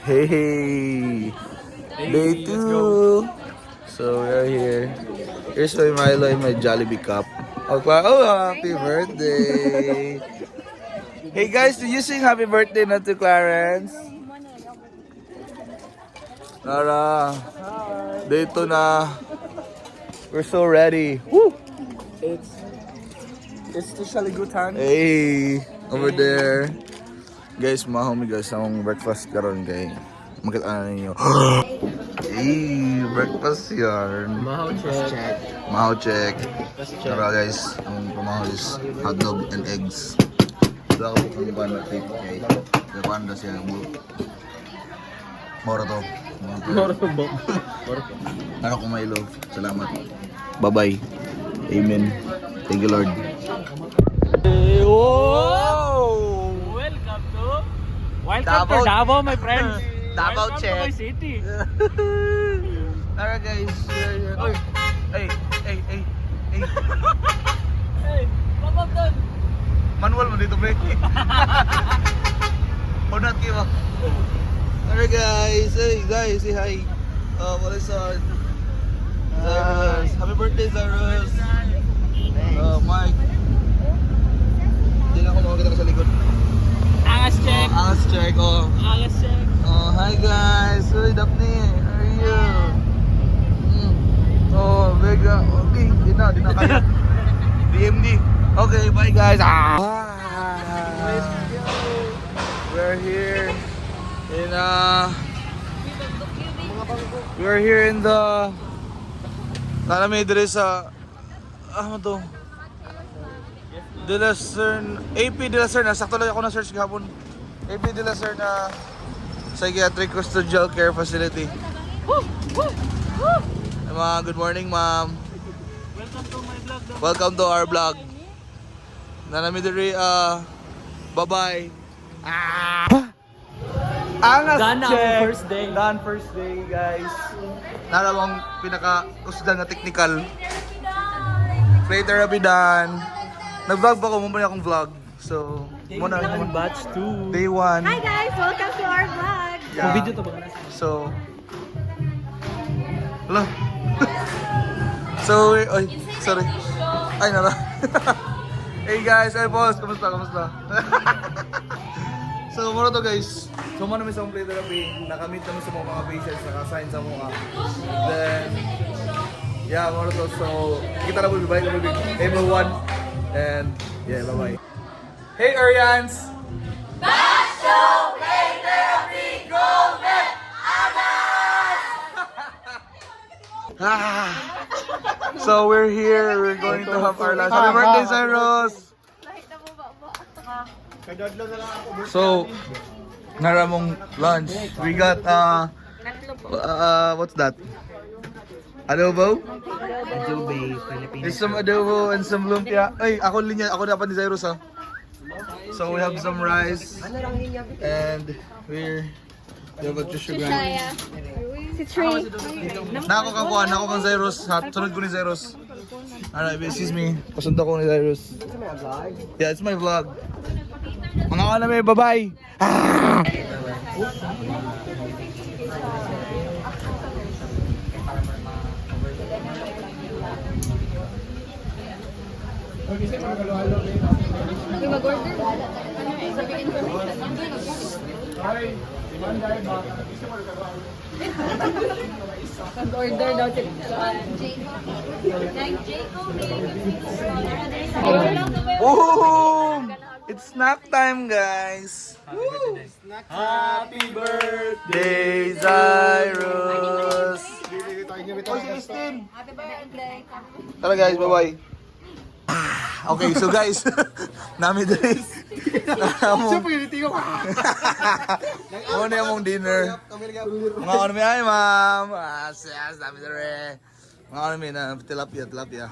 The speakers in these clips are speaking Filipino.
Hey, day 2. So we're here. Here's my Milo and my Jollibee cup. Oh, happy birthday! Hey guys, did you sing happy birthday na to Clarence? Tara, day 2 na. We're so ready. Woo! It's especially good time. Hey, over there. Guys, mahami guys ang breakfast karon kay makita ninyo. Hey, breakfast yan. Mahaw check. Mahaw check. Tara guys, ang pamahaw is hotdog and eggs. Wala ko kung paano take kay Panda siya. Moro to. Ano ko Milo. Salamat. Bye-bye. Amen. Thank you Lord. Whoa! Welcome to Davao, my friends. Davao Welcome check. to my city. Tara guys. Oy. Hey. Hey, pop up doon. Manual mo dito, pre. Unat kayo. Alright guys. Hey guys, say hi. What is on? Cyrus. Happy birthday, Cyrus. Mike. Hindi na ako makakita ko sa likod. Angas check. Angas check, Angas check. Hi guys. Hey, Daphne. How are you? Vega. Okay, di na kaya. DMD. Okay, bye guys. We're here in we're here in the Nalamay dire sa ano to? De La Serna, AP De La Serna, sakto lang ako na search gahapon. AP De La Serna Psychiatric Custodial Care Facility. Good morning, ma'am. Welcome to my vlog. Welcome to our vlog. Nanamidiri, bye-bye. Angas Gana check. ang first day. Done first day, guys. Narawang pinaka-usdan na technical. Play therapy done. Nag-vlog pa ko, muna akong vlog. So, muna Batch 2. day 1. Hi guys, welcome to our vlog. Kung video to ba? So, hello. So, ay, sorry. Ay, nara. Hey guys, ay boss, kamusta? So, muna to guys. So, muna namin sa play therapy. Nakamit namin sa mga patients, naka-assign sa mga. Then, yeah, muna to. So, kita na po, bye kami April 1. And, yeah, bye-bye. Hey, Arians! So we're here, we're going to have our lunch. Happy birthday, Cyrus! So, naramong lunch. We got, what's that? Adobo? Adobe, Philippines. There's some adobo and some lumpia. Ay, ako dapat ni Cyrus ha. So we have some rice. And we have a tissue grinder. Si Trey. Nako kang Cyrus. Sunod ko ni Cyrus. Alright, excuse me. Pasunod ko ni Cyrus. Yeah, it's my vlog. Mga kaname, bye-bye! May mag-order? Sabi information. Mag-order daw sila. Boom! It's snack time, guys. Happy Day, birthday! Cyrus! Oh, si Christine! Tara guys, bye-bye. Okay, so guys, nami dres. Muna yung dinner. Mga ano may ay, ma'am. Yes, nami dres. Mga ano may na tilapia.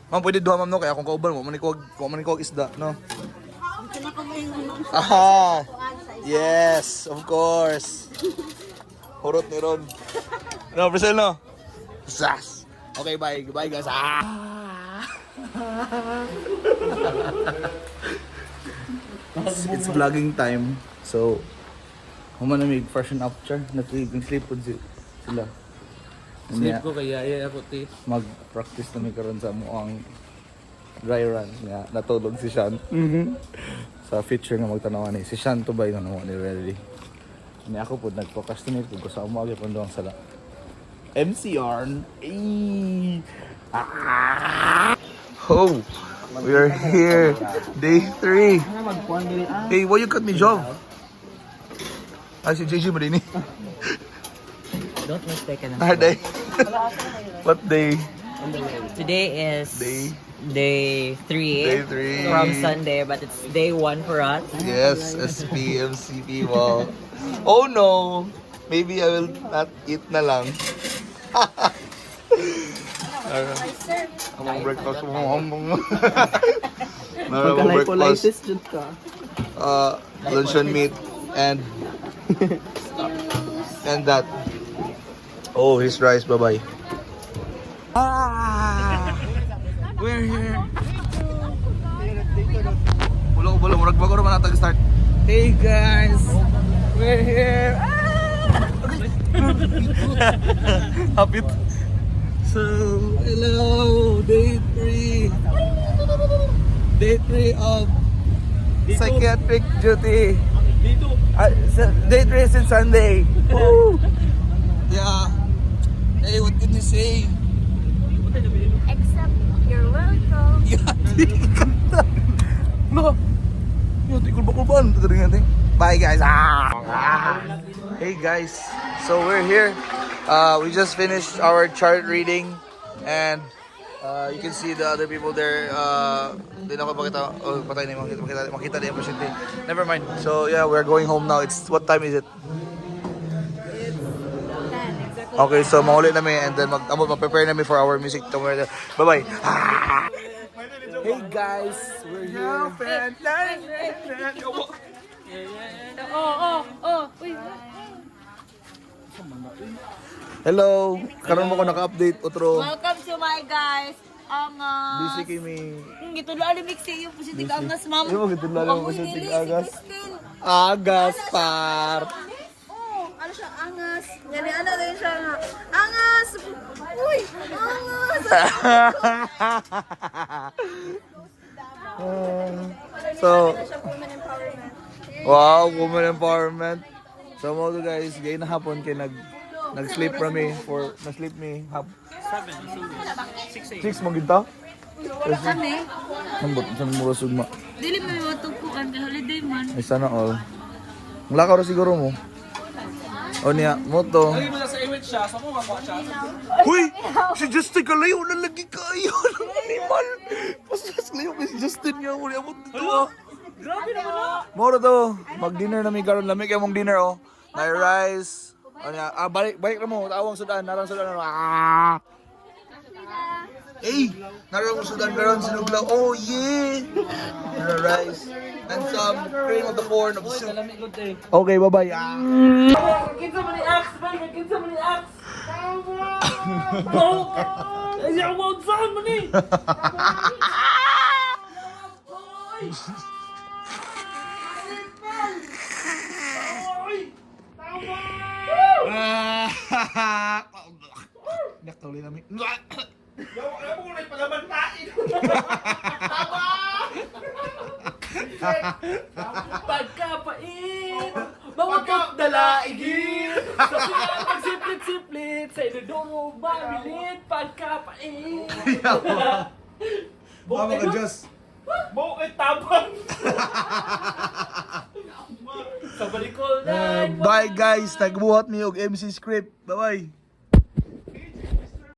Ma'am, pwede duha ma'am no, kaya kung kauban mo, manikuwag isda, no? Aha! Yes, of course. Hurot ni Ron. No, Brazil, no? Sas! Okay, bye. Goodbye, guys. It's vlogging time. So, Humanamig, freshen up char. Nag-sleep po sila. Sleep ko kaya ako ti. Mag-practice na may karon sa muang dry run. Nga, natulog si Sean. Sa feature nga magtanawan ni. Si Sean to ba yung nanawa ni Ready? Ni ako po nag-procrastinate ko sa umaga po doon sa MCR. Oh, we are here. Day 3. Hey, why you cut me job? Ay, si JJ mo din eh. Don't mistake na. Day. What day? Today is day 3 Day 3. from Sunday, but it's day 1 for us. Yes, SPMCP. Wow. Oh no. Maybe I will not eat na lang. Among breakfast mo. Among breakfast. Luncheon meat and that. Oh, his rice. Bye-bye. We're here. Bulo, murag bago naman natag start. Hey guys, we're here. Hapit. So, hello, day 3. Day 3 of psychiatric duty. Day 3 since Sunday. Woo! Yeah. Hey, what can you say? Except you're welcome. No. Yo, di kulba-kulbaan. Bye guys. Hey guys. So we're here. We just finished our chart reading and you can see the other people there. Di na ako pakita. Oh, patay na yung makita na yung pasyente. Never mind. So yeah, we're going home now. It's what time is it? Okay, so mauli namin and then mag-prepare namin for our music tomorrow. Bye-bye. Hey guys, we're here. Hello, karon mo ko naka-update otro. Welcome to my guys. Busy kimi. Gito lang mixi yung positive angas, ma'am. Yung gito lang mo sa agas. Christine. Agas par. Ano siya, angas. Gani, ano din siya nga. Angas! Uy! Angas! So, Ano siya, women empowerment. wow, woman empowerment. So mo to guys, gay na hapon kay nag-sleep ra mi for na-sleep mi 6 mo ginta? Kami, Ambot sa mo sugma. dili mo yung tugpuan kay holiday man. Ay sana all. Mula ka siguro mo. O niya, mo to. Huy! Si Justin kalayo na lagi kayo ng animal. Pasas layo kay si Justin nga mo. Amot dito. Grabe naman. Moro to. Mag-dinner na mi karon lamig among dinner oh. May rice. O niya, balik na mo. Tawang sudan, narang sudan. Hey, narang sudan karon sinuglaw. Oh yeah. Narang rice. And some cream of the corn of the soup. Okay, bye-bye. Kinsa man ni Axe, man, kinsa man ni Axe. Wow! Ay, wow, saan man ni? Naktuloy namin. Pagkapait, mamutot dalaigin. Sa pinang pagsiplit-siplit, sa inodoro mamilit, pagkapait. Mama ka, Diyos. Bukit tabang. Sa balikol na. Bye guys, nagbuhat mi og MC script. Bye-bye.